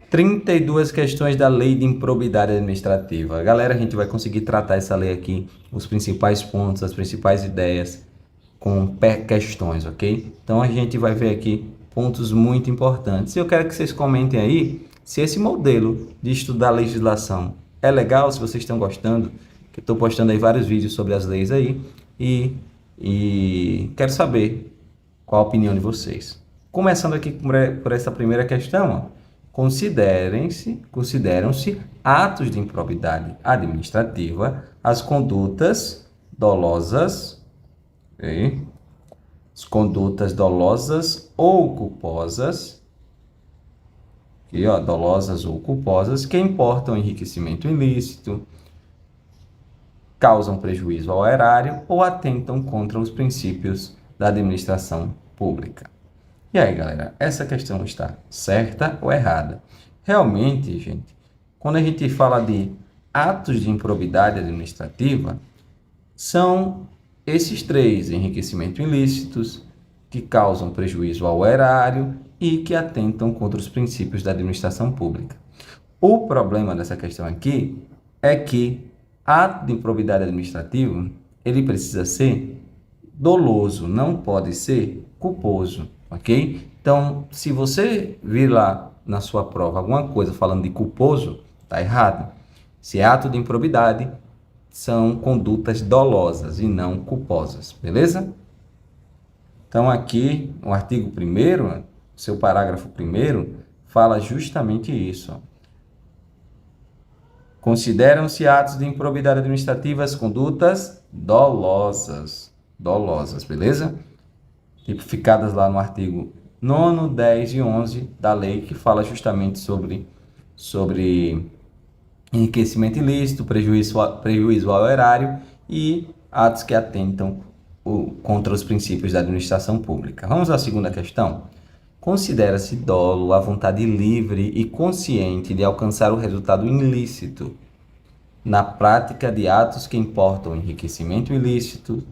32 questões da Lei de Improbidade Administrativa. Galera, a gente vai conseguir tratar essa lei aqui, os principais pontos, as principais ideias, com questões, ok? Então a gente vai ver aqui pontos muito importantes. E eu quero que vocês comentem aí se esse modelo de estudar legislação é legal, se vocês estão gostando, que eu estou postando aí vários vídeos sobre as leis aí, e quero saber qual a opinião de vocês. Começando aqui por essa primeira questão, ó. Consideram-se atos de improbidade administrativa as condutas dolosas, okay? As condutas dolosas ou culposas, aqui, ó, dolosas ou culposas, que importam enriquecimento ilícito, causam prejuízo ao erário ou atentam contra os princípios da administração pública. E aí, galera, essa questão está certa ou errada? Realmente, gente, quando a gente fala de atos de improbidade administrativa, são esses três: enriquecimento ilícitos, que causam prejuízo ao erário e que atentam contra os princípios da administração pública. O problema dessa questão aqui é que ato de improbidade administrativa, ele precisa ser doloso, não pode ser culposo. Ok? Então, se você vir lá na sua prova alguma coisa falando de culposo, está errado. Se é ato de improbidade, são condutas dolosas e não culposas, beleza? Então, aqui, o artigo 1º, seu parágrafo 1º, fala justamente isso. Consideram-se atos de improbidade administrativa as condutas dolosas, beleza? Tipificadas lá no artigo 9º, 10 e 11 da lei, que fala justamente sobre enriquecimento ilícito, prejuízo ao erário e atos que atentam contra os princípios da administração pública. Vamos à segunda questão. Considera-se dolo a vontade livre e consciente de alcançar o resultado ilícito na prática de atos que importam enriquecimento ilícito,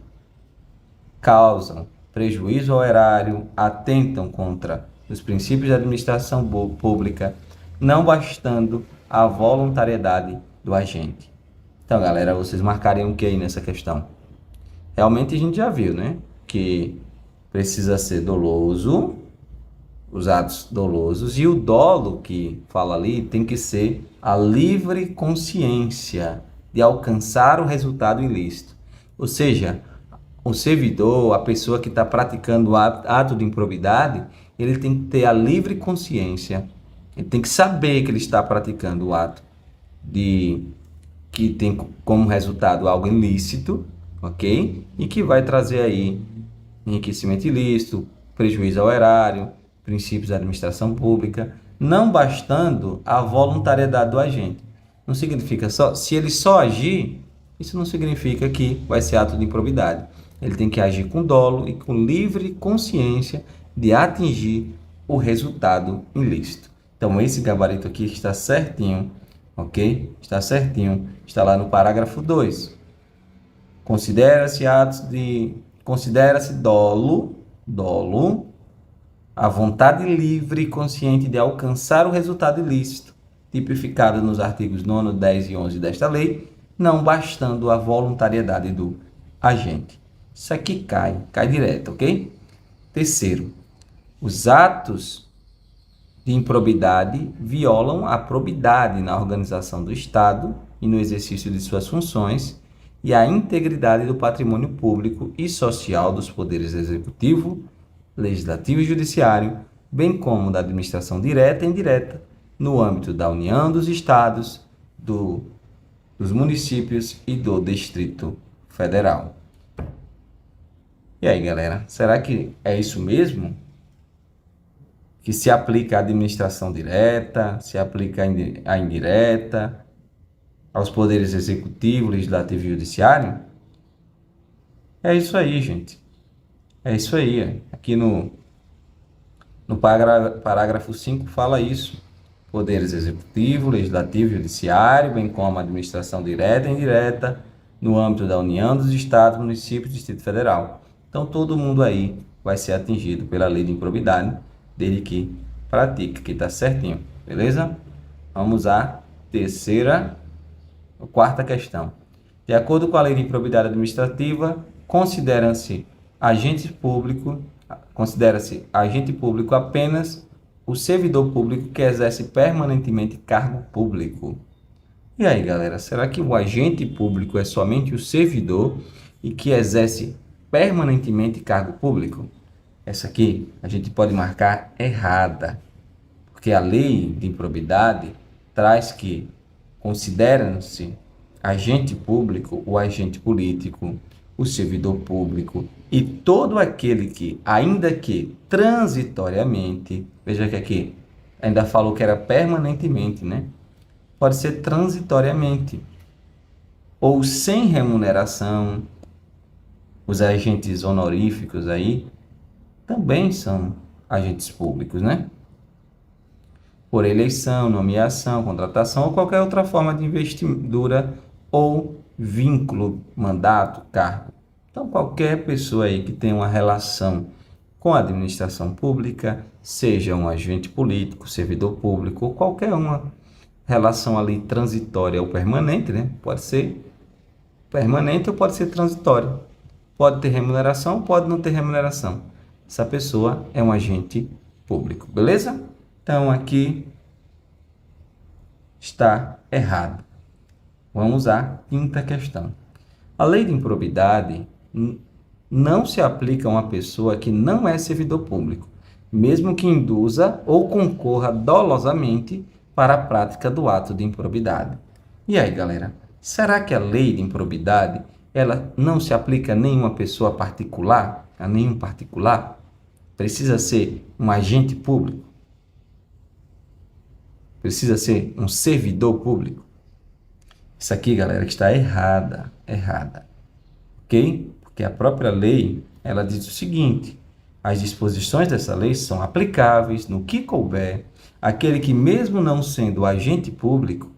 causam prejuízo ao erário, atentam contra os princípios da administração pública, não bastando a voluntariedade do agente. Então, galera, vocês marcarem o que aí nessa questão? Realmente a gente já viu, né? Que precisa ser doloso, os atos dolosos, e o dolo que fala ali tem que ser a livre consciência de alcançar o resultado ilícito. Ou seja, o servidor, a pessoa que está praticando o ato de improbidade, ele tem que ter a livre consciência, ele tem que saber que ele está praticando o ato que tem como resultado algo ilícito, ok? E que vai trazer aí enriquecimento ilícito, prejuízo ao erário, princípios da administração pública, não bastando a voluntariedade do agente. Não significa se ele só agir, isso não significa que vai ser ato de improbidade. Ele tem que agir com dolo e com livre consciência de atingir o resultado ilícito. Então, esse gabarito aqui está certinho, ok? Está certinho. Está lá no parágrafo 2. Considera-se dolo, a vontade livre e consciente de alcançar o resultado ilícito, tipificado nos artigos 9º, 10 e 11 desta lei, não bastando a voluntariedade do agente. Isso aqui cai direto, ok? Terceiro, os atos de improbidade violam a probidade na organização do Estado e no exercício de suas funções e a integridade do patrimônio público e social dos poderes executivo, legislativo e judiciário, bem como da administração direta e indireta, no âmbito da União, dos Estados, dos municípios e do Distrito Federal. E aí, galera, será que é isso mesmo? Que se aplica à administração direta, se aplica à indireta, aos poderes executivo, legislativo e judiciário? É isso aí, gente. É isso aí. Aqui no parágrafo 5 fala isso. Poderes executivo, legislativo e judiciário, bem como a administração direta e indireta, no âmbito da União, dos Estados, municípios e Distrito Federal. Então, todo mundo aí vai ser atingido pela lei de improbidade, desde que pratique, que está certinho. beleza? Vamos à quarta questão. De acordo com a Lei de Improbidade Administrativa, considera-se agente público apenas o servidor público que exerce permanentemente cargo público. E aí, galera, será que o agente público é somente o servidor e que exerce permanentemente cargo público? Essa aqui a gente pode marcar errada, porque a lei de improbidade traz que consideram-se agente público, o agente político, o servidor público e todo aquele que, ainda que transitoriamente, veja que aqui ainda falou que era permanentemente, né? Pode ser transitoriamente ou sem remuneração. Os agentes honoríficos aí também são agentes públicos, né? Por eleição, nomeação, contratação ou qualquer outra forma de investidura ou vínculo, mandato, cargo. Então, qualquer pessoa aí que tenha uma relação com a administração pública, seja um agente político, servidor público ou qualquer uma relação ali transitória ou permanente, né? Pode ser permanente ou pode ser transitória. Pode ter remuneração, pode não ter remuneração. Essa pessoa é um agente público, beleza? Então, aqui está errado. Vamos à quinta questão. A lei de improbidade não se aplica a uma pessoa que não é servidor público, mesmo que induza ou concorra dolosamente para a prática do ato de improbidade. E aí, galera, será que a lei de improbidade ela não se aplica a nenhuma pessoa particular, a nenhum particular? Precisa ser um agente público? Precisa ser um servidor público? Isso aqui, galera, que está errada, ok? Porque a própria lei, ela diz o seguinte: as disposições dessa lei são aplicáveis no que couber àquele que, mesmo não sendo agente público,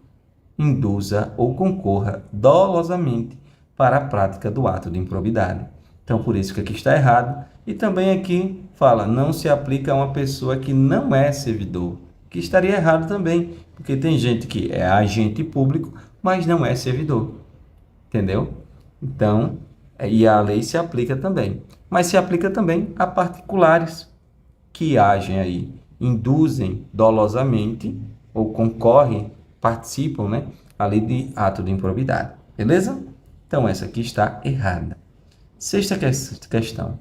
induza ou concorra dolosamente para a prática do ato de improbidade. Então, por isso que aqui está errado. E também aqui fala, não se aplica a uma pessoa que não é servidor, que estaria errado também, porque tem gente que é agente público, mas não é servidor, entendeu? Então, e a lei se aplica também, mas se aplica também a particulares que agem aí, induzem dolosamente ou concorrem, participam, né, ali de ato de improbidade, beleza? Então, essa aqui está errada. Sexta questão.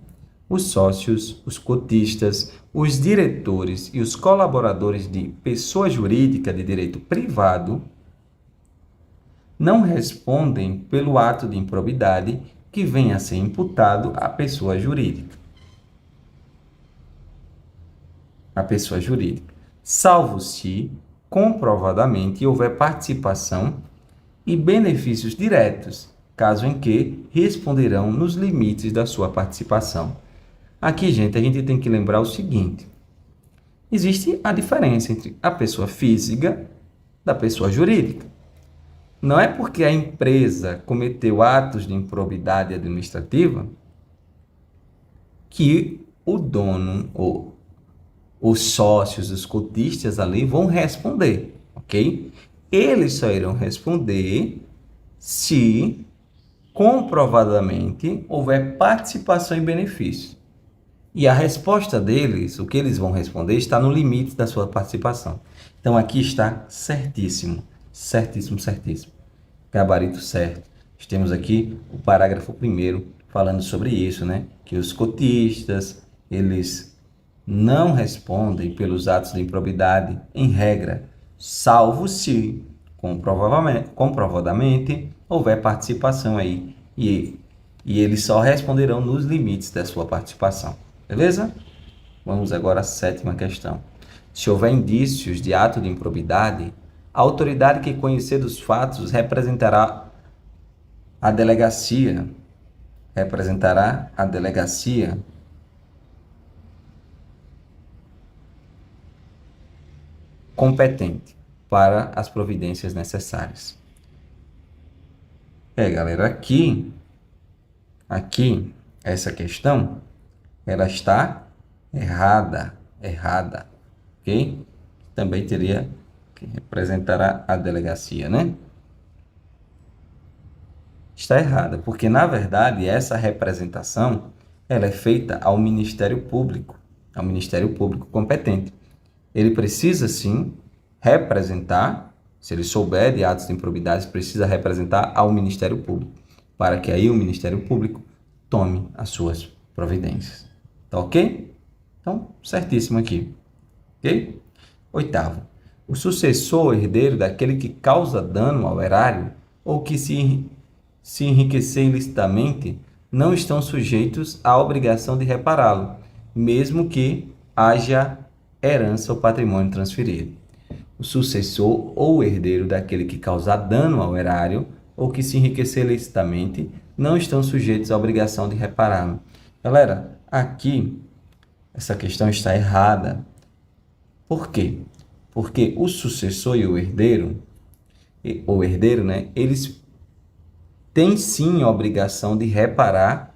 Os sócios, os cotistas, os diretores e os colaboradores de pessoa jurídica de direito privado não respondem pelo ato de improbidade que venha a ser imputado à pessoa jurídica. A pessoa jurídica, salvo se comprovadamente houver participação e benefícios diretos, caso em que responderão nos limites da sua participação. Aqui, gente, a gente tem que lembrar o seguinte: existe a diferença entre a pessoa física da pessoa jurídica. Não é porque a empresa cometeu atos de improbidade administrativa que o dono ou os sócios, os cotistas ali vão responder, ok? Eles só irão responder se comprovadamente houver participação em benefício. E a resposta deles, o que eles vão responder, está no limite da sua participação. Então, aqui está certíssimo, certíssimo, certíssimo. Gabarito certo. Temos aqui o parágrafo 1º falando sobre isso, né? Que os cotistas, eles não respondem pelos atos de improbidade, em regra, salvo se comprovadamente houver participação aí. E eles só responderão nos limites da sua participação. Beleza? Vamos agora à sétima questão. Se houver indícios de ato de improbidade, a autoridade que conhecer dos fatos representará a delegacia competente para as providências necessárias. Galera, aqui, essa questão, ela está errada, ok? também teria que representar a delegacia, né? Está errada, porque na verdade essa representação ela é feita ao Ministério Público competente. Ele precisa sim representar, se ele souber de atos de improbidade, precisa representar ao Ministério Público, para que aí o Ministério Público tome as suas providências. Tá ok? Então, certíssimo aqui. Ok? Oitavo, o sucessor ou herdeiro daquele que causa dano ao erário ou que se enriquecer ilicitamente não estão sujeitos à obrigação de repará-lo, mesmo que haja herança ou patrimônio transferido. O sucessor ou herdeiro daquele que causar dano ao erário ou que se enriquecer ilicitamente não estão sujeitos à obrigação de repará-lo. Galera, aqui essa questão está errada. Por quê? Porque o sucessor e o herdeiro, né, eles têm sim a obrigação de reparar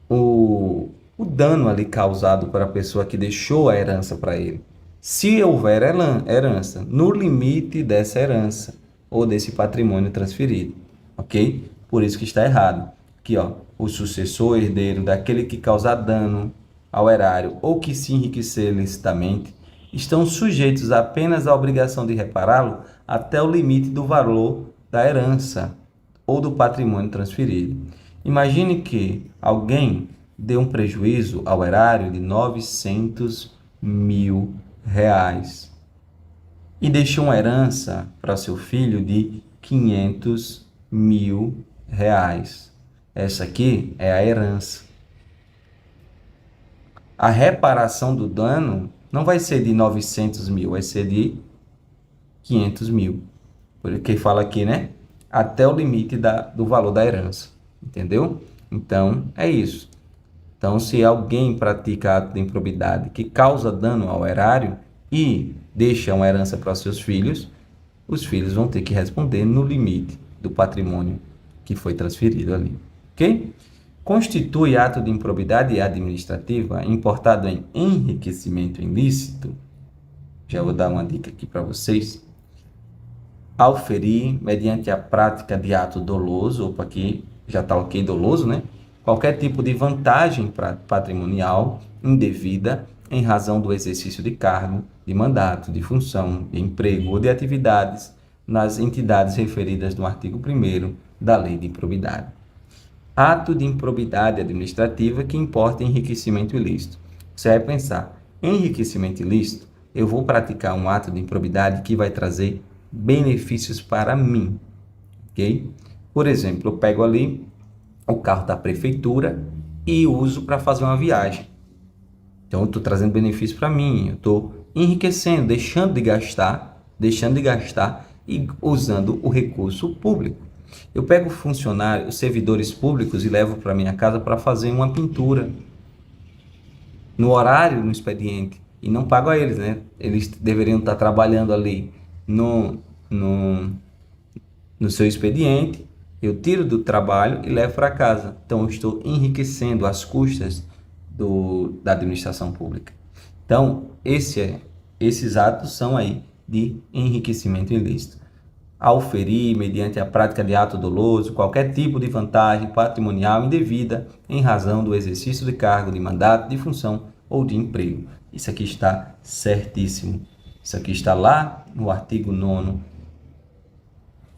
o dano ali causado para a pessoa que deixou a herança para ele. Se houver herança, no limite dessa herança ou desse patrimônio transferido, ok? Por isso que está errado. Aqui, ó, o sucessor herdeiro daquele que causar dano ao erário ou que se enriquecer ilicitamente estão sujeitos apenas à obrigação de repará-lo até o limite do valor da herança ou do patrimônio transferido. Imagine que alguém dê um prejuízo ao erário de 900 mil reais e deixou uma herança para seu filho de 500 mil reais. Essa aqui é a herança. A reparação do dano não vai ser de 900 mil, vai ser de 500 mil. Porque fala aqui, né? Até o limite do valor da herança. Entendeu? Então, é isso. Então, se alguém pratica ato de improbidade que causa dano ao erário e deixa uma herança para seus filhos, os filhos vão ter que responder no limite do patrimônio que foi transferido ali. Ok? Constitui ato de improbidade administrativa importado em enriquecimento ilícito. Já vou dar uma dica aqui para vocês. Ao ferir, mediante a prática de ato doloso, opa, aqui já está ok, doloso, né? Qualquer tipo de vantagem patrimonial indevida em razão do exercício de cargo, de mandato, de função, de emprego ou de atividades nas entidades referidas no artigo 1º da Lei de Improbidade. Ato de improbidade administrativa que importa enriquecimento ilícito. Você vai pensar, enriquecimento ilícito, eu vou praticar um ato de improbidade que vai trazer benefícios para mim, ok? Por exemplo, eu pego ali o carro da prefeitura e uso para fazer uma viagem. Então, eu estou trazendo benefício para mim, eu estou enriquecendo, deixando de gastar e usando o recurso público. Eu pego funcionários, servidores públicos e levo para minha casa para fazer uma pintura no horário, no expediente, e não pago a eles, né? Eles deveriam estar trabalhando ali no seu expediente, eu tiro do trabalho e levo para casa. Então, eu estou enriquecendo às custas da administração pública. Então, esses atos são aí de enriquecimento ilícito. Ao ferir, mediante a prática de ato doloso, qualquer tipo de vantagem patrimonial indevida em razão do exercício de cargo, de mandato, de função ou de emprego. Isso aqui está certíssimo. Isso aqui está lá no artigo 9º.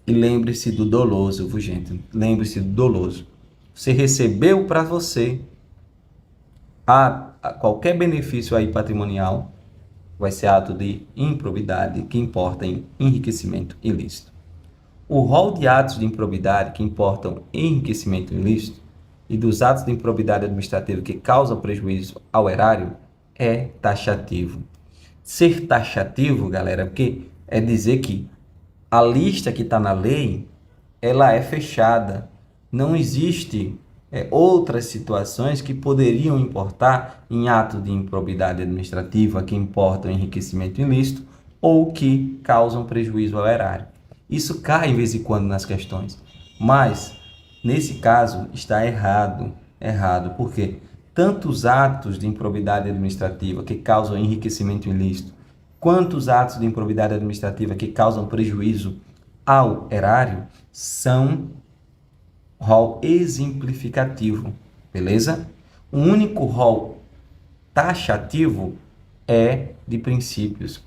E lembre-se do doloso, viu, gente? Lembre-se do doloso. Você recebeu para você qualquer benefício aí patrimonial, vai ser ato de improbidade que importa em enriquecimento ilícito. O rol de atos de improbidade que importam em enriquecimento ilícito e dos atos de improbidade administrativa que causam prejuízo ao erário é taxativo. Ser taxativo, galera, porque é dizer que a lista que está na lei, ela é fechada. Não existe outras situações que poderiam importar em ato de improbidade administrativa que importam enriquecimento ilícito ou que causam prejuízo ao erário. Isso cai de vez em quando nas questões, mas nesse caso está errado, porque tanto os atos de improbidade administrativa que causam enriquecimento ilícito Quantos atos de improbidade administrativa que causam prejuízo ao erário são rol exemplificativo, beleza? O único rol taxativo é de princípios,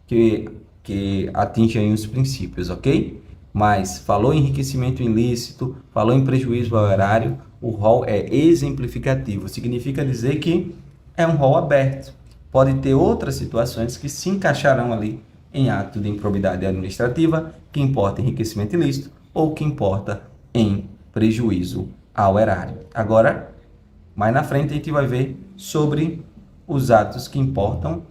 que atingem os princípios, ok? Mas falou em enriquecimento ilícito, falou em prejuízo ao erário, o rol é exemplificativo. Significa dizer que é um rol aberto. Pode ter outras situações que se encaixarão ali em ato de improbidade administrativa, que importa enriquecimento ilícito ou que importa em prejuízo ao erário. Agora, mais na frente, a gente vai ver sobre os atos que importam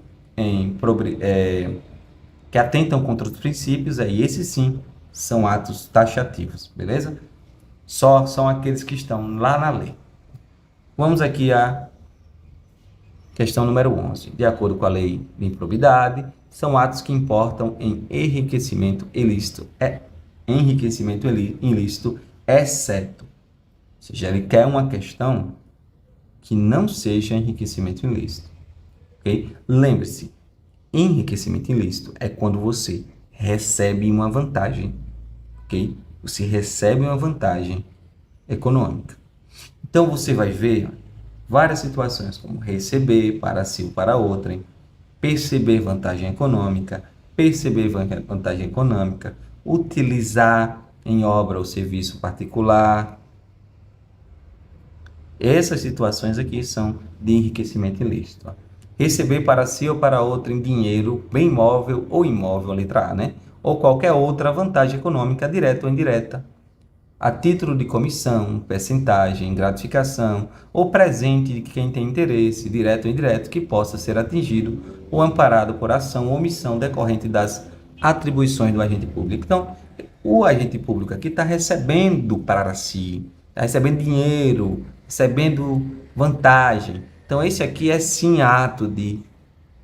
que atentam contra os princípios, aí esses sim são atos taxativos, beleza? Só são aqueles que estão lá na lei. Vamos aqui à questão número 11. De acordo com a lei de improbidade, são atos que importam em enriquecimento ilícito. Enriquecimento ilícito, exceto. Ou seja, ele quer uma questão que não seja enriquecimento ilícito. Okay? Lembre-se, enriquecimento ilícito é quando você recebe uma vantagem. Okay? Você recebe uma vantagem econômica. Então, você vai ver várias situações, como receber para si ou para outrem, perceber vantagem econômica, perceber vantagem econômica, utilizar em obra ou serviço particular. Essas situações aqui são de enriquecimento ilícito. Receber para si ou para outro em dinheiro, bem móvel ou imóvel, a letra A, né? Ou qualquer outra vantagem econômica, direta ou indireta, a título de comissão, percentagem, gratificação ou presente de quem tem interesse, direto ou indireto, que possa ser atingido ou amparado por ação ou omissão decorrente das atribuições do agente público. Então, o agente público aqui está recebendo para si, está recebendo dinheiro, recebendo vantagem. Então, esse aqui é sim ato de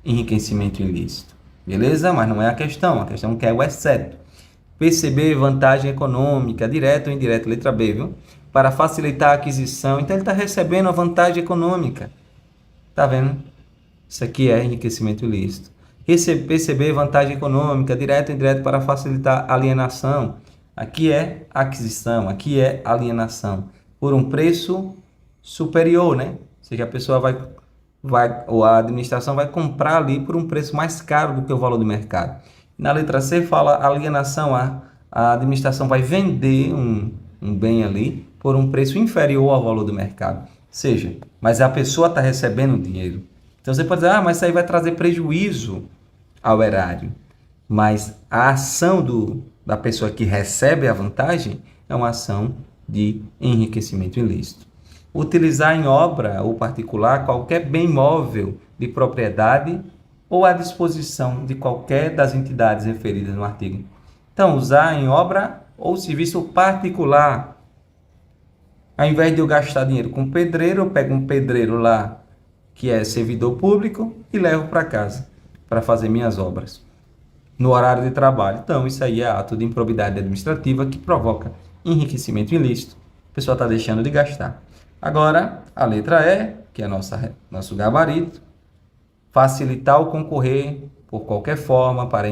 enriquecimento ilícito. Beleza? Mas não é a questão que é o exceto. Perceber vantagem econômica, direta ou indireta, letra B, viu? Para facilitar a aquisição. Então, ele está recebendo a vantagem econômica. Tá vendo? Isso aqui é enriquecimento ilícito. Perceber vantagem econômica, direta ou indireta, para facilitar a alienação. Aqui é aquisição, aqui é alienação. Por um preço superior, né? Ou seja, a pessoa ou a administração vai comprar ali por um preço mais caro do que o valor do mercado. Na letra C fala alienação, a administração vai vender um bem ali por um preço inferior ao valor do mercado. Ou seja, mas a pessoa está recebendo dinheiro. Então você pode dizer, mas isso aí vai trazer prejuízo ao erário. Mas a ação da pessoa que recebe a vantagem é uma ação de enriquecimento ilícito. Utilizar em obra ou particular qualquer bem móvel de propriedade ou à disposição de qualquer das entidades referidas no artigo. Então, usar em obra ou serviço particular. Ao invés de eu gastar dinheiro com pedreiro, eu pego um pedreiro lá que é servidor público e levo para casa para fazer minhas obras no horário de trabalho. Então, isso aí é ato de improbidade administrativa que provoca enriquecimento ilícito. A pessoa está deixando de gastar. Agora, a letra E, que é nosso gabarito, facilitar o concorrer por qualquer forma para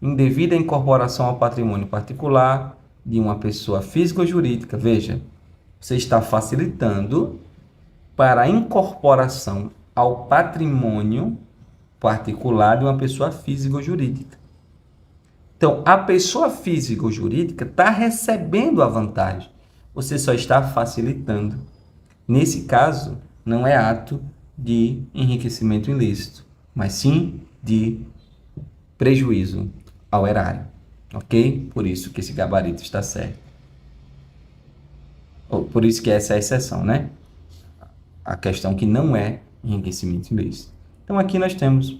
indevida incorporação ao patrimônio particular de uma pessoa física ou jurídica. Veja, você está facilitando para a incorporação ao patrimônio particular de uma pessoa física ou jurídica. Então, a pessoa física ou jurídica está recebendo a vantagem. Você só está facilitando. Nesse caso, não é ato de enriquecimento ilícito, mas sim de prejuízo ao erário. Ok? Por isso que esse gabarito está certo. Por isso que essa é a exceção, né? A questão que não é enriquecimento ilícito. Então, aqui nós temos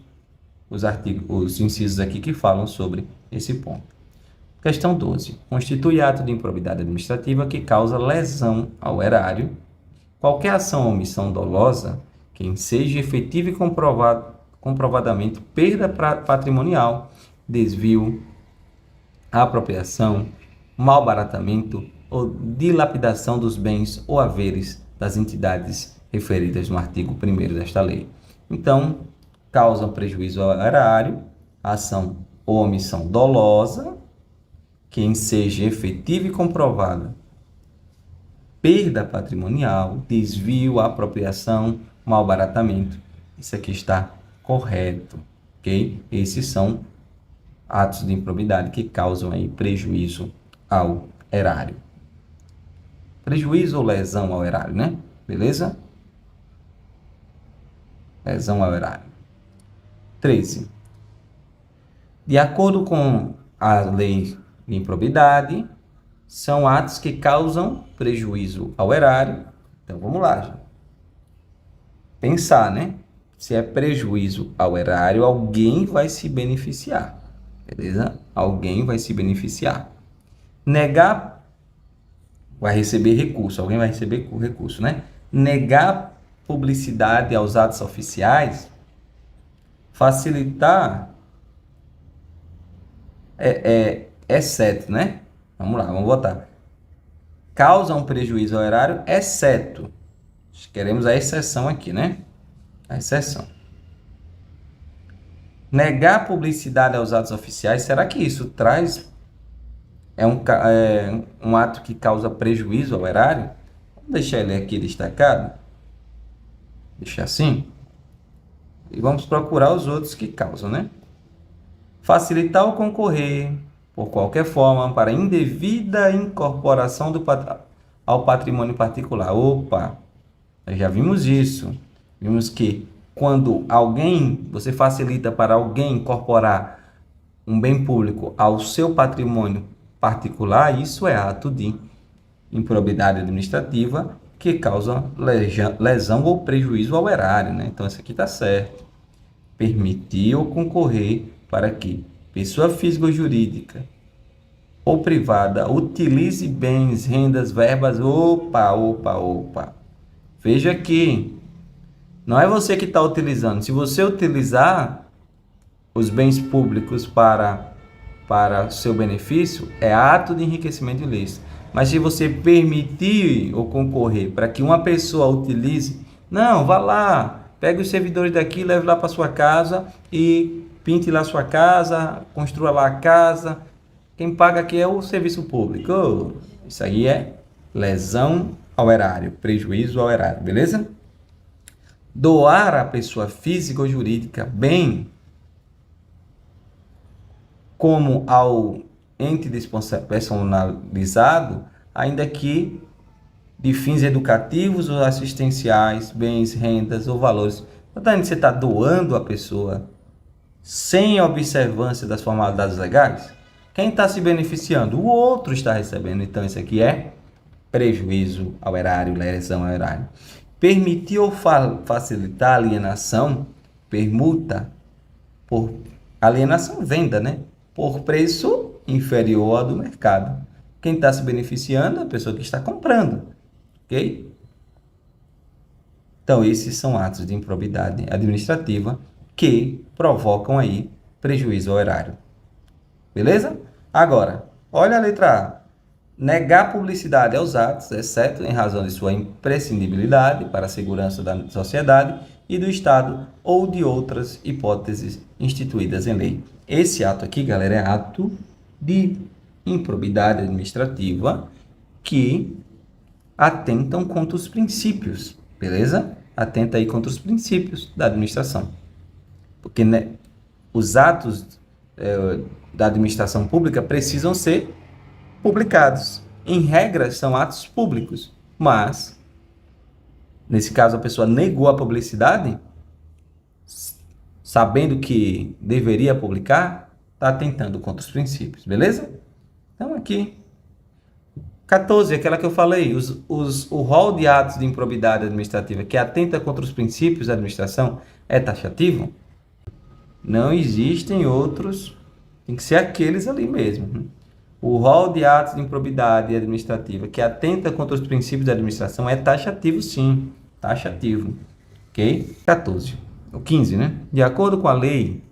os incisos aqui que falam sobre esse ponto. Questão 12. Constitui ato de improbidade administrativa que causa lesão ao erário. Qualquer ação ou omissão dolosa que enseje efetiva e comprovadamente perda patrimonial, desvio, apropriação, malbaratamento ou dilapidação dos bens ou haveres das entidades referidas no artigo 1º desta lei. Então, causam prejuízo ao erário ação ou omissão dolosa, que enseja efetiva e comprovada perda patrimonial, desvio, apropriação, malbaratamento. Isso aqui está correto, ok? Esses são atos de improbidade que causam aí prejuízo ao erário. Prejuízo ou lesão ao erário, né? Beleza? Lesão ao erário. 13. De acordo com a lei de improbidade, são atos que causam prejuízo ao erário. Então, vamos lá, gente. Pensar, né? Se é prejuízo ao erário, alguém vai se beneficiar. Beleza? Alguém vai se beneficiar. Negar, vai receber recurso. Alguém vai receber recurso, né? Negar publicidade aos atos oficiais, facilitar, exceto, né? Vamos lá, vamos botar. Causa um prejuízo ao erário, exceto. Queremos a exceção aqui, né? A exceção. Negar publicidade aos atos oficiais, será que isso traz... É um ato que causa prejuízo ao erário? Vamos deixar ele aqui destacado. Deixar assim. E vamos procurar os outros que causam, né? Facilitar ou concorrer, por qualquer forma, para indevida incorporação ao patrimônio particular. Opa, nós já vimos isso. Vimos que quando você facilita para alguém incorporar um bem público ao seu patrimônio particular, isso é ato de improbidade administrativa que causa lesão ou prejuízo ao erário, né? Então, isso aqui está certo. Permitir ou concorrer para que pessoa física ou jurídica ou privada utilize bens, rendas, verbas. Opa. Veja aqui. Não é você que está utilizando. Se você utilizar os bens públicos para seu benefício, é ato de enriquecimento ilícito. Mas se você permitir ou concorrer para que uma pessoa utilize, não, vá lá, pegue os servidores daqui, leve lá para sua casa e pinte lá sua casa, construa lá a casa. Quem paga aqui é o serviço público. Isso aí é lesão ao erário, prejuízo ao erário, beleza? Doar à pessoa física ou jurídica bem como ao ente despersonalizado, ainda que de fins educativos ou assistenciais, bens, rendas ou valores. Portanto, você está doando a pessoa sem observância das formalidades legais? Quem está se beneficiando? O outro está recebendo. Então, isso aqui é prejuízo ao erário, lesão ao erário. Permitir ou facilitar a alienação, permuta, por alienação, venda, né? Por preço inferior ao do mercado. Quem está se beneficiando é a pessoa que está comprando. Ok? Então, esses são atos de improbidade administrativa que provocam aí prejuízo ao erário. Beleza? Agora, olha a letra A. Negar publicidade aos atos, exceto em razão de sua imprescindibilidade para a segurança da sociedade e do Estado ou de outras hipóteses instituídas em lei. Esse ato aqui, galera, é ato de improbidade administrativa que atentam contra os princípios, beleza? Atenta aí contra os princípios da administração. Porque, né, os atos da administração pública precisam ser publicados. Em regra, são atos públicos, mas, nesse caso, a pessoa negou a publicidade, sabendo que deveria publicar, está atentando contra os princípios, beleza? Então, aqui, 14, aquela que eu falei, o rol de atos de improbidade administrativa que atenta contra os princípios da administração é taxativo? Não existem outros, tem que ser aqueles ali mesmo. O rol de atos de improbidade administrativa que atenta contra os princípios da administração é taxativo, sim. Taxativo. Ok? 14. O 15, né? De acordo com a lei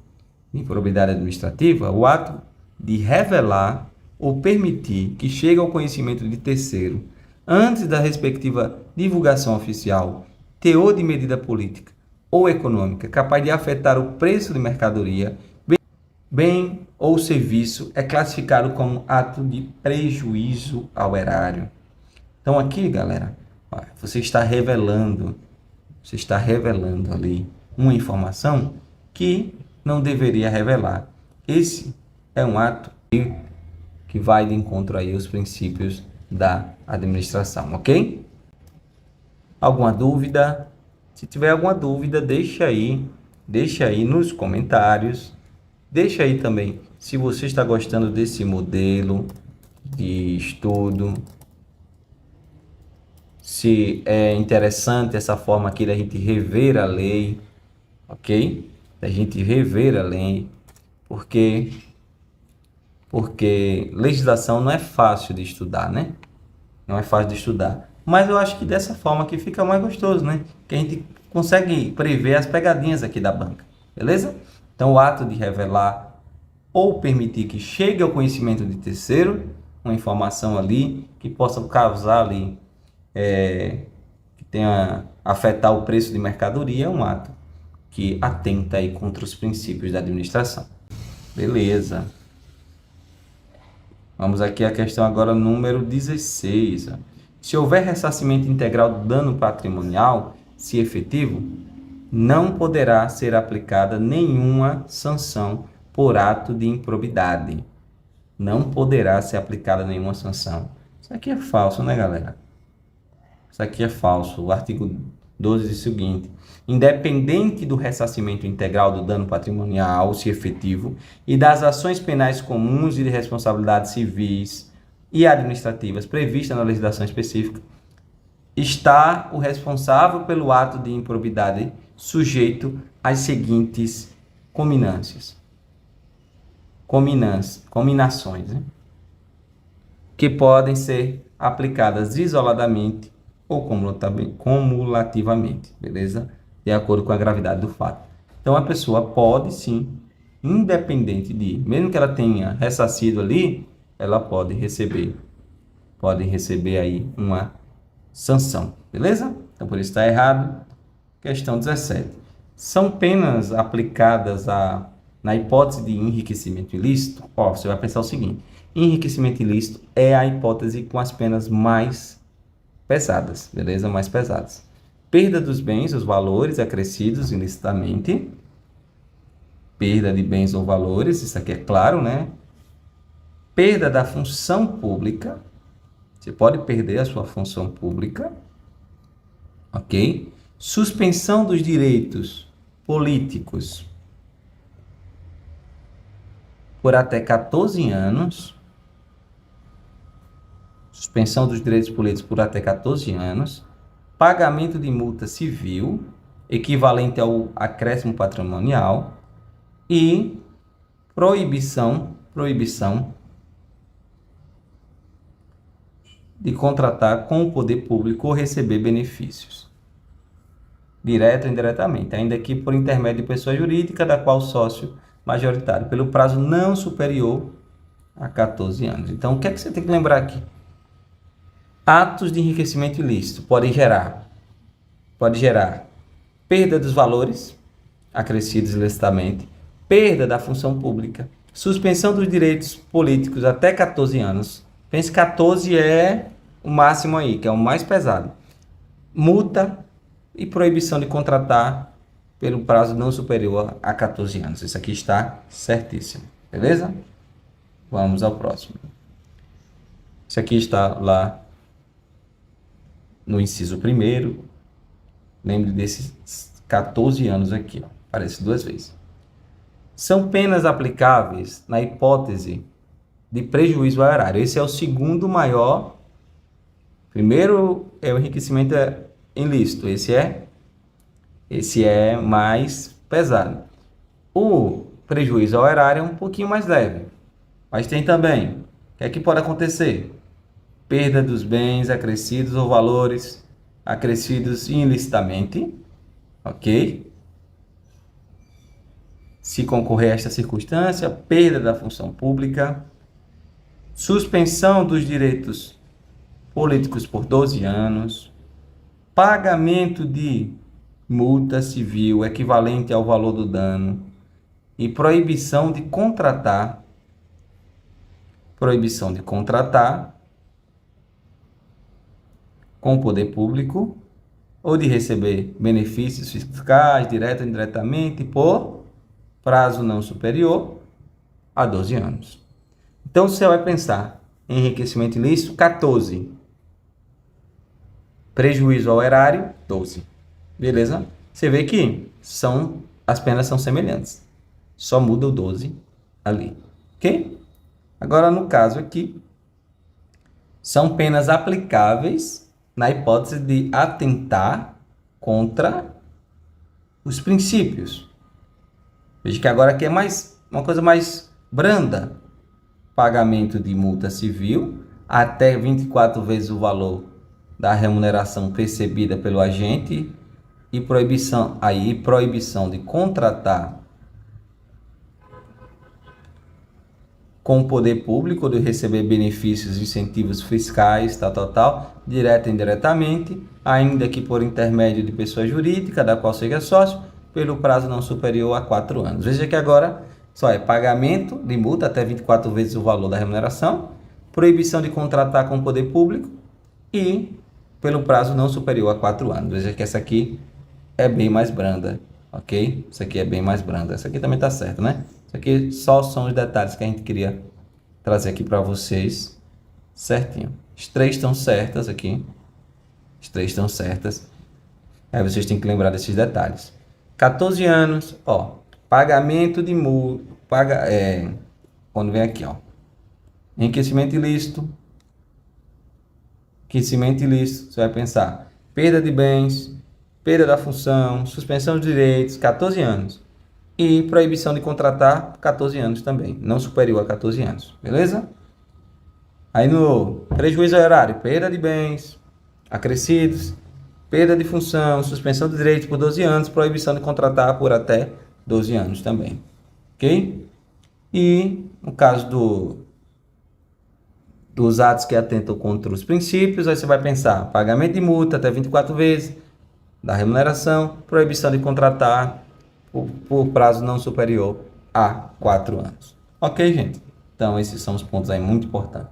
de improbidade administrativa, o ato de revelar ou permitir que chegue ao conhecimento de terceiro, antes da respectiva divulgação oficial, teor de medida política ou econômica capaz de afetar o preço de mercadoria, bem ou serviço é classificado como ato de prejuízo ao erário. Então aqui, galera, ó, você está revelando ali uma informação que não deveria revelar. Esse é um ato que vai de encontro aí aos princípios da administração, ok? Alguma dúvida? Se tiver alguma dúvida, deixa aí nos comentários. Deixa aí também se você está gostando desse modelo de estudo, se é interessante essa forma aqui da gente rever a lei, ok? Da gente rever a lei, porque legislação não é fácil de estudar, né? Não é fácil de estudar. Mas eu acho que dessa forma aqui fica mais gostoso, né? Que a gente consegue prever as pegadinhas aqui da banca, beleza? Então, o ato de revelar ou permitir que chegue ao conhecimento de terceiro uma informação ali que possa causar ali, que tenha afetar o preço de mercadoria, é um ato que atenta aí contra os princípios da administração. Beleza. Vamos aqui à questão agora número 16. Se houver ressarcimento integral do dano patrimonial, se efetivo, não poderá ser aplicada nenhuma sanção por ato de improbidade. Não poderá ser aplicada nenhuma sanção. Isso aqui é falso, né, galera? Isso aqui é falso. O artigo 12 diz o seguinte: independente do ressarcimento integral do dano patrimonial, se efetivo, e das ações penais comuns e de responsabilidades civis e administrativas previstas na legislação específica, está o responsável pelo ato de improbidade sujeito às seguintes cominações, né? Que podem ser aplicadas isoladamente ou cumulativamente, beleza? De acordo com a gravidade do fato. Então, a pessoa pode sim, independente de, mesmo que ela tenha ressarcido ali, ela pode receber aí uma sanção, beleza? Então, por isso está errado. Questão 17. São penas aplicadas na hipótese de enriquecimento ilícito? Ó, você vai pensar o seguinte: enriquecimento ilícito é a hipótese com as penas mais pesadas, beleza? Mais pesadas. Perda dos bens, os valores acrescidos ilicitamente. Perda de bens ou valores, isso aqui é claro, né? Perda da função pública. Você pode perder a sua função pública, ok? Suspensão dos direitos políticos por até 14 anos. Suspensão dos direitos políticos por até 14 anos. Pagamento de multa civil, equivalente ao acréscimo patrimonial. E proibição de contratar com o poder público ou receber benefícios, direto ou indiretamente, ainda que por intermédio de pessoa jurídica, da qual sócio majoritário, pelo prazo não superior a 14 anos. Então, o que é que você tem que lembrar aqui? Atos de enriquecimento ilícito podem gerar perda dos valores acrescidos ilicitamente, perda da função pública, suspensão dos direitos políticos até 14 anos. Pense, 14 é o máximo aí, que é o mais pesado. Multa e proibição de contratar pelo prazo não superior a 14 anos. Isso aqui está certíssimo, beleza? Vamos ao próximo. Isso aqui está lá no inciso 1º. Lembre desses 14 anos aqui, ó. Aparece 2 vezes. São penas aplicáveis na hipótese de prejuízo ao erário. Esse é o segundo maior. Primeiro é o enriquecimento ilícito. Esse é mais pesado. O prejuízo ao erário é um pouquinho mais leve. Mas tem também, o que é que pode acontecer? Perda dos bens acrescidos ou valores acrescidos ilicitamente, ok? Se concorrer a esta circunstância, perda da função pública, suspensão dos direitos políticos por 12 anos, pagamento de multa civil equivalente ao valor do dano, e proibição de contratar com o poder público ou de receber benefícios fiscais, direto ou indiretamente, por prazo não superior a 12 anos. Então, você vai pensar em enriquecimento ilícito, 14. Prejuízo ao erário, 12. Beleza? Você vê que as penas são semelhantes. Só muda o 12 ali. Ok? Agora, no caso aqui, são penas aplicáveis na hipótese de atentar contra os princípios. Veja que agora aqui é uma coisa mais branda. Pagamento de multa civil até 24 vezes o valor da remuneração percebida pelo agente e proibição de contratar com o poder público, de receber benefícios, incentivos fiscais, direto e indiretamente, ainda que por intermédio de pessoa jurídica, da qual seja sócio, pelo prazo não superior a 4 anos. Veja que agora só é pagamento de multa até 24 vezes o valor da remuneração, proibição de contratar com o poder público e pelo prazo não superior a 4 anos. Veja que essa aqui é bem mais branda, ok? Essa aqui é bem mais branda. Essa aqui também está certa, né? Isso aqui só são os detalhes que a gente queria trazer aqui para vocês certinho. As três estão certas aqui. As três estão certas. Aí vocês têm que lembrar desses detalhes. 14 anos, ó. Pagamento de multa. Quando vem aqui, ó. Enriquecimento ilícito. Enriquecimento ilícito. Você vai pensar. Perda de bens. Perda da função. Suspensão de direitos. 14 anos. E proibição de contratar, 14 anos também, não superior a 14 anos, beleza? Aí no prejuízo ao erário, perda de bens acrescidos, perda de função, suspensão de direitos por 12 anos, proibição de contratar por até 12 anos também, ok? E no caso dos atos que atentam contra os princípios, aí você vai pensar pagamento de multa até 24 vezes da remuneração, proibição de contratar por prazo não superior a 4 anos. Ok, gente? Então, esses são os pontos aí muito importantes.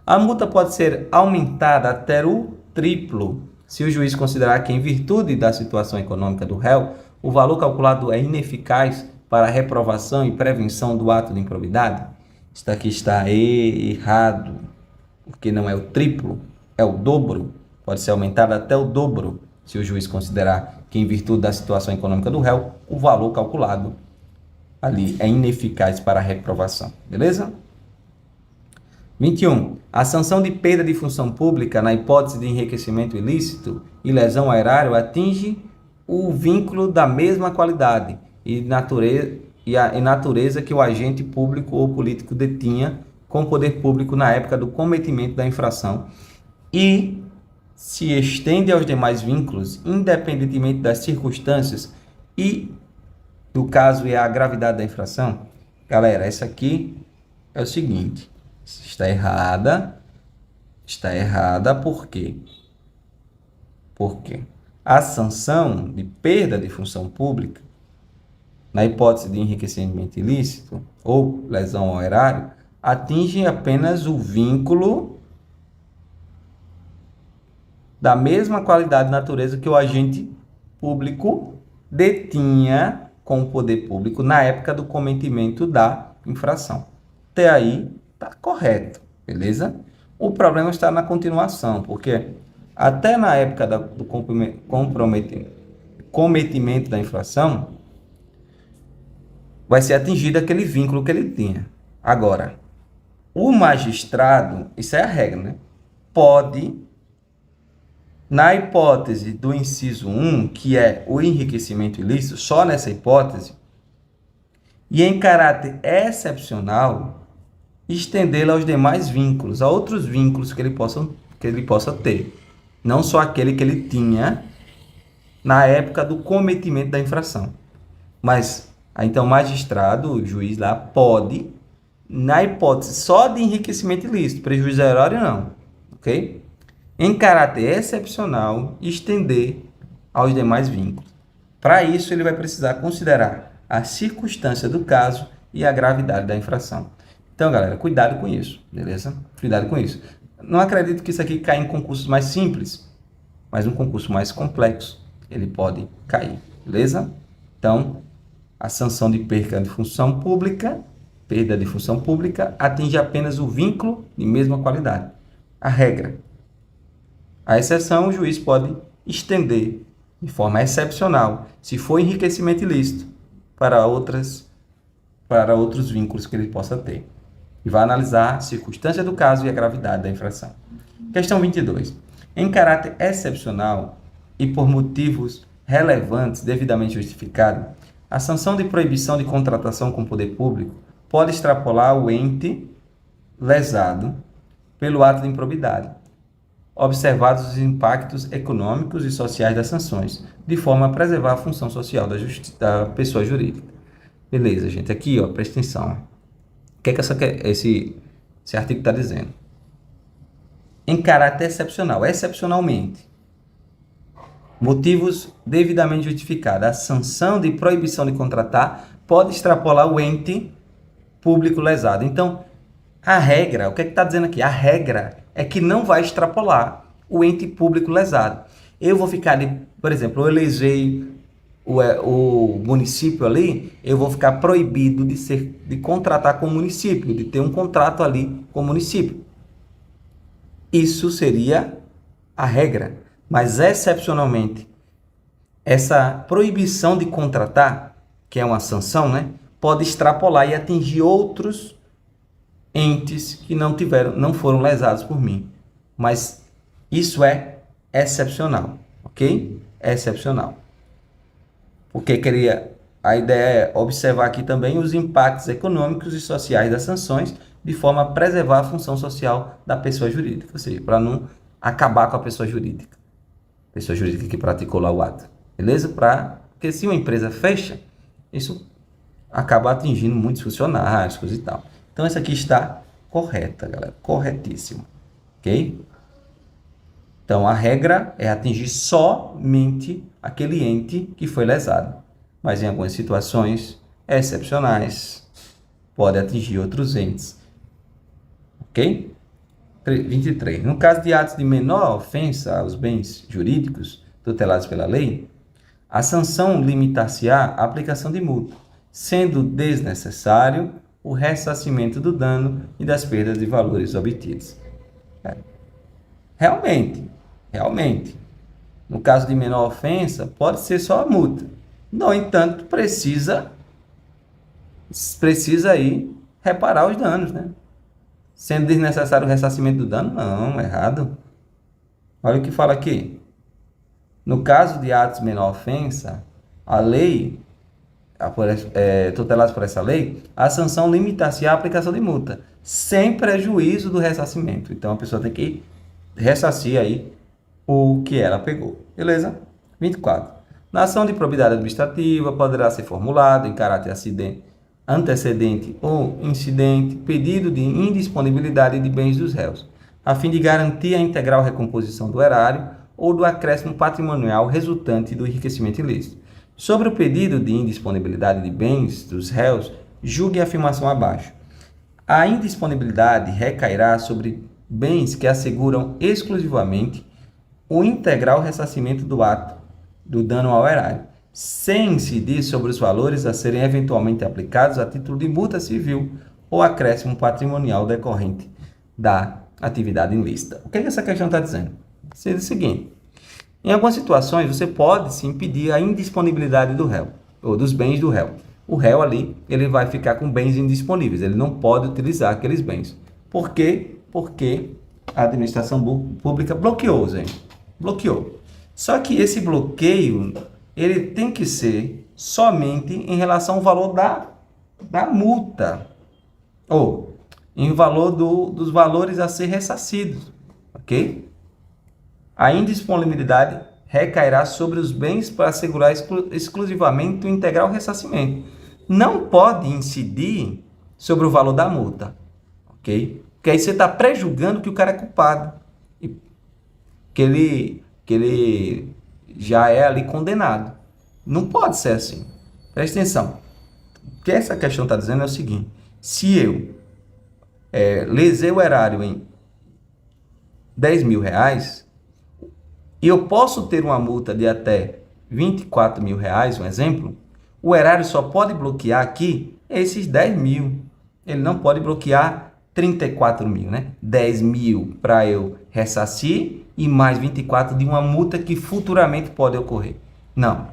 A multa pode ser aumentada até o triplo se o juiz considerar que, em virtude da situação econômica do réu, o valor calculado é ineficaz para a reprovação e prevenção do ato de improbidade. Isso aqui está errado, porque não é o triplo, é o dobro. Pode ser aumentado até o dobro se o juiz considerar que, em virtude da situação econômica do réu, o valor calculado ali é ineficaz para a reprovação. Beleza? 21. A sanção de perda de função pública na hipótese de enriquecimento ilícito e lesão ao erário atinge o vínculo da mesma qualidade e natureza que o agente público ou político detinha com o poder público na época do cometimento da infração e se estende aos demais vínculos, independentemente das circunstâncias e do caso e a gravidade da infração. Galera, essa aqui é o seguinte, está errada por quê? Porque a sanção de perda de função pública, na hipótese de enriquecimento ilícito ou lesão ao erário, atinge apenas o vínculo da mesma qualidade e natureza que o agente público detinha com o poder público na época do cometimento da infração. Até aí está correto, beleza? O problema está na continuação, porque até na época do cometimento da infração, vai ser atingido aquele vínculo que ele tinha. Agora, o magistrado, isso é a regra, né? Pode, na hipótese do inciso 1, que é o enriquecimento ilícito, só nessa hipótese, e em caráter excepcional, estendê-la aos demais vínculos, a outros vínculos que ele possa ter. Não só aquele que ele tinha na época do cometimento da infração. Mas, então, o magistrado, o juiz lá, pode, na hipótese só de enriquecimento ilícito, prejuízo ao erário não, ok? Em caráter excepcional, estender aos demais vínculos. Para isso, ele vai precisar considerar a circunstância do caso e a gravidade da infração. Então, galera, cuidado com isso, beleza? Cuidado com isso. Não acredito que isso aqui caia em concursos mais simples, mas um concurso mais complexo, ele pode cair, beleza? Então, a sanção de perda de função pública atinge apenas o vínculo de mesma qualidade. A regra. A exceção, o juiz pode estender de forma excepcional, se for enriquecimento ilícito, para outros vínculos que ele possa ter. E vai analisar a circunstância do caso e a gravidade da infração. Questão 22. Em caráter excepcional e por motivos relevantes devidamente justificados, a sanção de proibição de contratação com o poder público pode extrapolar o ente lesado pelo ato de improbidade, observados os impactos econômicos e sociais das sanções, de forma a preservar a função social da pessoa jurídica. Beleza, gente. Aqui, ó, presta atenção. O que é que esse artigo está dizendo? Em caráter excepcional, excepcionalmente, motivos devidamente justificados, a sanção de proibição de contratar pode extrapolar o ente público lesado. Então, a regra, o que é que está dizendo aqui? A regra é que não vai extrapolar o ente público lesado. Eu vou ficar ali, por exemplo, eu elegei o município ali, eu vou ficar proibido de contratar com o município, de ter um contrato ali com o município. Isso seria a regra. Mas, excepcionalmente, essa proibição de contratar, que é uma sanção, né, pode extrapolar e atingir outros entes que não foram lesados por mim. Mas isso é excepcional, ok? É excepcional. Porque a ideia é observar aqui também os impactos econômicos e sociais das sanções, de forma a preservar a função social da pessoa jurídica, ou seja, para não acabar com a pessoa jurídica que praticou lá o ato, beleza? Porque se uma empresa fecha, isso acaba atingindo muitos funcionários, coisa e tal. Então, essa aqui está correta, galera, corretíssimo, ok? Então, a regra é atingir somente aquele ente que foi lesado, mas em algumas situações excepcionais, pode atingir outros entes, ok? 23. No caso de atos de menor ofensa aos bens jurídicos tutelados pela lei, a sanção limitar-se-á à aplicação de multa, sendo desnecessário o ressarcimento do dano e das perdas de valores obtidos. Realmente, no caso de menor ofensa, pode ser só a multa. No entanto, precisa aí reparar os danos, né? Sendo desnecessário o ressarcimento do dano? Não, errado. Olha o que fala aqui. No caso de atos de menor ofensa, a lei, tutelados por essa lei, a sanção limita-se à aplicação de multa, sem prejuízo do ressarcimento. Então, a pessoa tem que ressarcir aí o que ela pegou. Beleza? 24. Na ação de probidade administrativa, poderá ser formulado em caráter antecedente ou incidente, pedido de indisponibilidade de bens dos réus, a fim de garantir a integral recomposição do erário ou do acréscimo patrimonial resultante do enriquecimento ilícito. Sobre o pedido de indisponibilidade de bens dos réus, julgue a afirmação abaixo. A indisponibilidade recairá sobre bens que asseguram exclusivamente o integral ressarcimento do ato do dano ao erário, sem incidir sobre os valores a serem eventualmente aplicados a título de multa civil ou acréscimo patrimonial decorrente da atividade ilícita. O que essa questão está dizendo? Diz o seguinte: em algumas situações, você pode se impedir a indisponibilidade do réu, ou dos bens do réu. O réu ali, ele vai ficar com bens indisponíveis, ele não pode utilizar aqueles bens. Por quê? Porque a administração pública bloqueou, gente. Bloqueou. Só que esse bloqueio, ele tem que ser somente em relação ao valor da multa, ou em valor dos valores a ser ressarcidos, ok? A indisponibilidade recairá sobre os bens para assegurar exclusivamente o integral ressarcimento. Não pode incidir sobre o valor da multa, ok? Porque aí você está prejulgando que o cara é culpado, que ele já é ali condenado. Não pode ser assim. Presta atenção. O que essa questão está dizendo é o seguinte: se eu lesei o erário em 10 mil reais, e eu posso ter uma multa de até 24 mil reais, um exemplo, o erário só pode bloquear aqui esses 10 mil. Ele não pode bloquear 34 mil, né? 10 mil para eu ressarcir e mais 24 de uma multa que futuramente pode ocorrer. Não.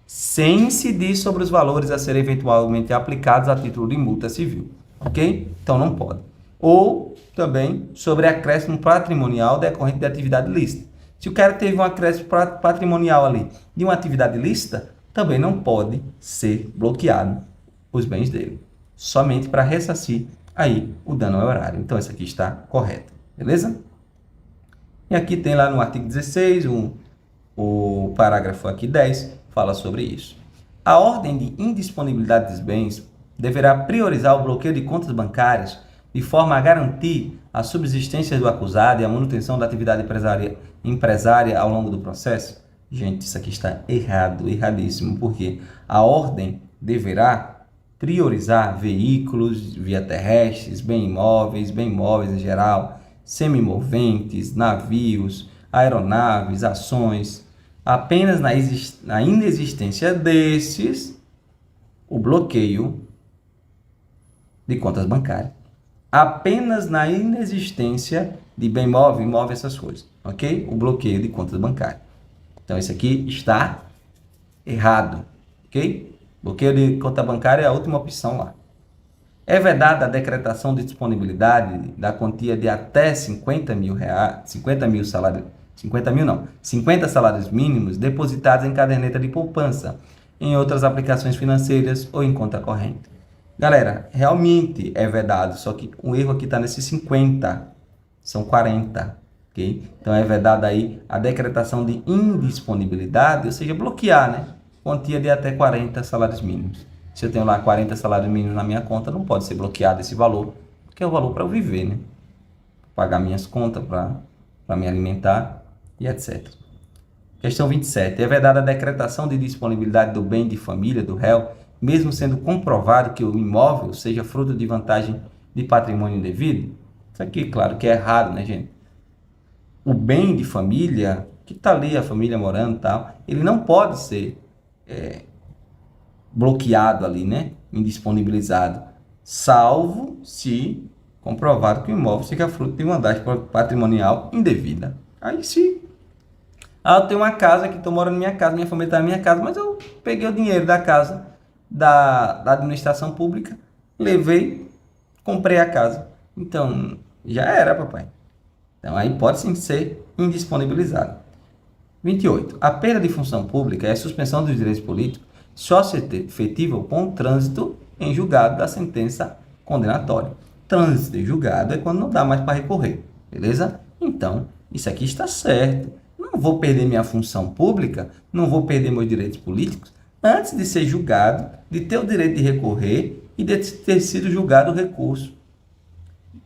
Sem incidir sobre os valores a serem eventualmente aplicados a título de multa civil. Ok? Então não pode. Ou também sobre acréscimo patrimonial decorrente de atividade lícita. Se o cara teve um acréscimo patrimonial ali de uma atividade lícita, também não pode ser bloqueado os bens dele. Somente para ressarcir aí o dano ao erário. Então, isso aqui está correto. Beleza? E aqui tem lá no artigo 16, o parágrafo aqui 10, fala sobre isso. A ordem de indisponibilidade dos bens deverá priorizar o bloqueio de contas bancárias de forma a garantir a subsistência do acusado e a manutenção da atividade empresária ao longo do processo. Gente, isso aqui está errado, erradíssimo, porque a ordem deverá priorizar veículos, via terrestres, bens imóveis em geral, semimoventes, navios, aeronaves, ações. Apenas na inexistência desses, o bloqueio de contas bancárias. Apenas na inexistência de bem imóvel, essas coisas, ok? O bloqueio de contas bancárias. Então, isso aqui está errado, ok? Bloqueio de conta bancária é a última opção lá. É vedada a decretação de disponibilidade da quantia de até 50 mil reais, 50 salários mínimos depositados em caderneta de poupança, em outras aplicações financeiras ou em conta corrente. Galera, realmente é vedado, só que o erro aqui está nesses 50, são 40, ok? Então é vedada aí a decretação de indisponibilidade, ou seja, bloquear, né? Quantia de até 40 salários mínimos. Se eu tenho lá 40 salários mínimos na minha conta, não pode ser bloqueado esse valor, porque é o valor para eu viver, né? Pagar minhas contas, para me alimentar e etc. Questão 27. É vedada a decretação de disponibilidade do bem de família do réu, mesmo sendo comprovado que o imóvel seja fruto de vantagem de patrimônio indevido? Isso aqui, claro que é errado, né, gente? O bem de família, que está ali, a família morando e tal, ele não pode ser bloqueado ali, né? Indisponibilizado, salvo se comprovado que o imóvel seja fruto de vantagem patrimonial indevida. Aí sim. Eu tenho uma casa que estou morando na minha casa, minha família está na minha casa, mas eu peguei o dinheiro da casa da administração pública, levei, comprei a casa. Então, já era, papai. Então, aí pode sim ser indisponibilizado. 28. A perda de função pública é a suspensão dos direitos políticos só ser efetiva com o trânsito em julgado da sentença condenatória. Trânsito em julgado é quando não dá mais para recorrer, beleza? Então, isso aqui está certo. Não vou perder minha função pública, não vou perder meus direitos políticos antes de ser julgado, de ter o direito de recorrer e de ter sido julgado o recurso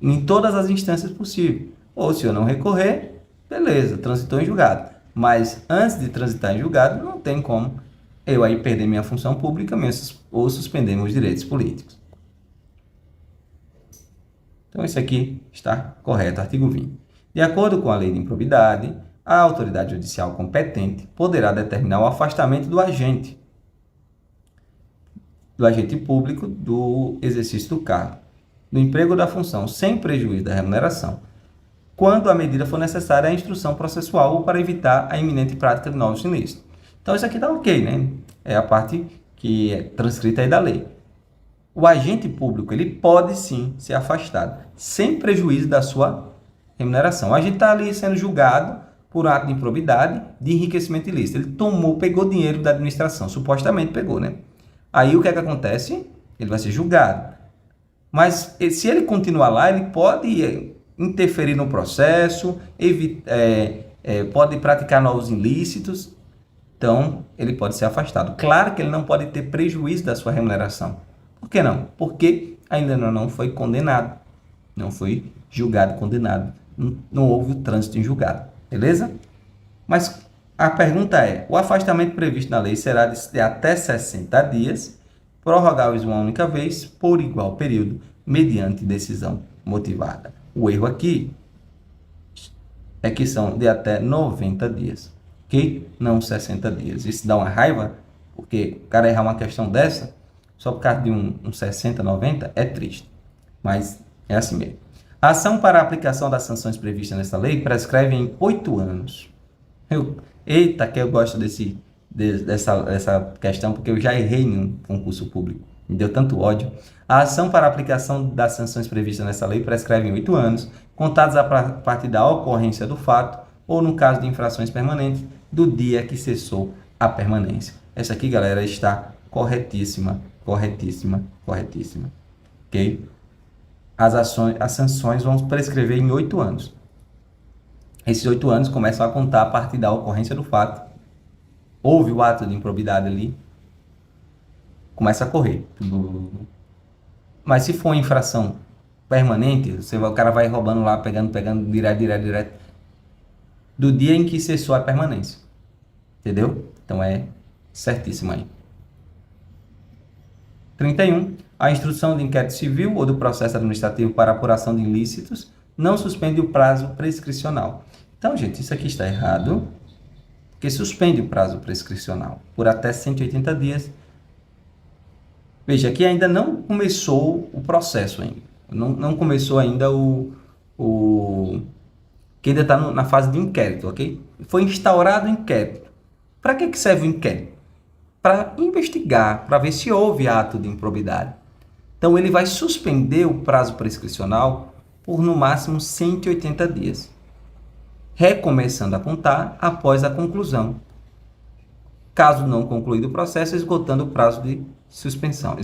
em todas as instâncias possíveis. Ou se eu não recorrer, beleza, transitou em julgado. Mas antes de transitar em julgado, não tem como eu aí perder minha função pública ou suspender meus direitos políticos. Então, isso aqui está correto, artigo 20. De acordo com a lei de improbidade, a autoridade judicial competente poderá determinar o afastamento do agente público do exercício do cargo, do emprego ou da função, sem prejuízo da remuneração, quando a medida for necessária à instrução processual ou para evitar a iminente prática de novos ilícitos. Então, isso aqui está ok, né? É a parte que é transcrita aí da lei. O agente público, ele pode sim ser afastado, sem prejuízo da sua remuneração. O agente está ali sendo julgado por um ato de improbidade, de enriquecimento ilícito. Ele pegou dinheiro da administração, supostamente pegou, né? Aí o que é que acontece? Ele vai ser julgado. Mas se ele continuar lá, ele pode interferir no processo, pode praticar novos ilícitos, então ele pode ser afastado. Claro que ele não pode ter prejuízo da sua remuneração. Por que não? Porque ainda não foi condenado, não foi julgado, condenado, não houve o trânsito em julgado, beleza? Mas a pergunta é, o afastamento previsto na lei será de até 60 dias, prorrogáveis uma única vez por igual período, mediante decisão motivada. O erro aqui é que são de até 90 dias, ok? Não 60 dias. Isso dá uma raiva, porque o cara errar uma questão dessa, só por causa de um 60, 90, é triste. Mas é assim mesmo. A ação para a aplicação das sanções previstas nesta lei prescreve em 8 anos. Eita, que eu gosto dessa questão, porque eu já errei em um concurso público. Me deu tanto ódio. A ação para a aplicação das sanções previstas nessa lei prescreve em 8 anos, contados a partir da ocorrência do fato, ou no caso de infrações permanentes, do dia que cessou a permanência. Essa aqui, galera, está corretíssima, corretíssima, corretíssima. Ok? As sanções vão prescrever em 8 anos. Esses 8 anos começam a contar a partir da ocorrência do fato. Houve o ato de improbidade ali, começa a correr. Mas se for uma infração permanente, o cara vai roubando lá, pegando, direto, do dia em que cessou a permanência. Entendeu? Então é certíssimo aí. 31. A instrução de inquérito civil ou do processo administrativo para apuração de ilícitos não suspende o prazo prescricional. Então, gente, isso aqui está errado, porque suspende o prazo prescricional por até 180 dias. Veja, aqui ainda não começou o processo ainda. Não começou ainda que ainda está na fase de inquérito, ok? Foi instaurado o inquérito. Para que serve o inquérito? Para investigar, para ver se houve ato de improbidade. Então, ele vai suspender o prazo prescricional por, no máximo, 180 dias, recomeçando a contar após a conclusão. Caso não concluído o processo, esgotando o prazo de suspensão.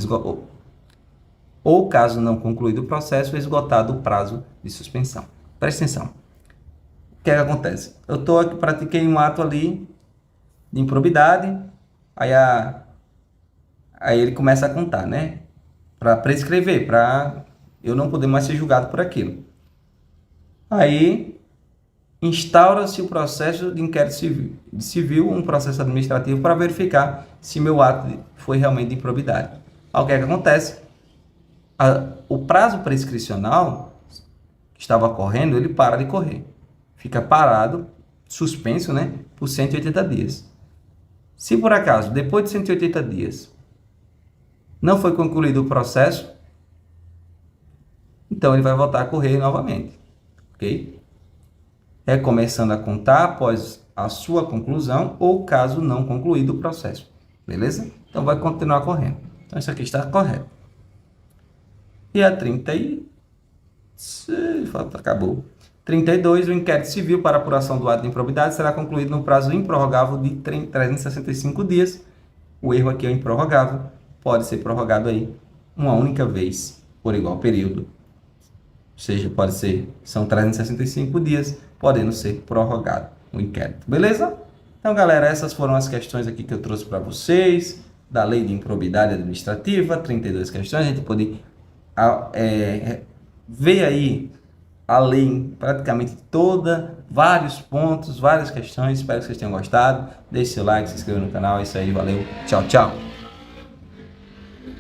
Ou, caso não concluído o processo, esgotado o prazo de suspensão. Presta atenção. O que é que acontece? Eu pratiquei um ato ali de improbidade, aí ele começa a contar, né? Para prescrever, para eu não poder mais ser julgado por aquilo. Aí instaura-se o processo de inquérito civil, um processo administrativo para verificar se meu ato foi realmente de improbidade. Aí o que é que acontece? O prazo prescricional que estava correndo, ele para de correr. Fica parado, suspenso, né? Por 180 dias. Se por acaso, depois de 180 dias, não foi concluído o processo, então ele vai voltar a correr novamente, ok? Recomeçando a contar após a sua conclusão ou caso não concluído o processo, beleza? Então vai continuar correndo. Então isso aqui está correto. E a 32, o inquérito civil para apuração do ato de improbidade será concluído no prazo improrrogável de 365 dias. O erro aqui é improrrogável, pode ser prorrogado aí uma única vez por igual período. Ou seja, são 365 dias, podendo ser prorrogado o inquérito. Beleza? Então, galera, essas foram as questões aqui que eu trouxe para vocês, da lei de improbidade administrativa, 32 questões. A gente pode ver aí a lei em praticamente toda, vários pontos, várias questões. Espero que vocês tenham gostado. Deixe seu like, se inscreva no canal. É isso aí, valeu. Tchau, tchau.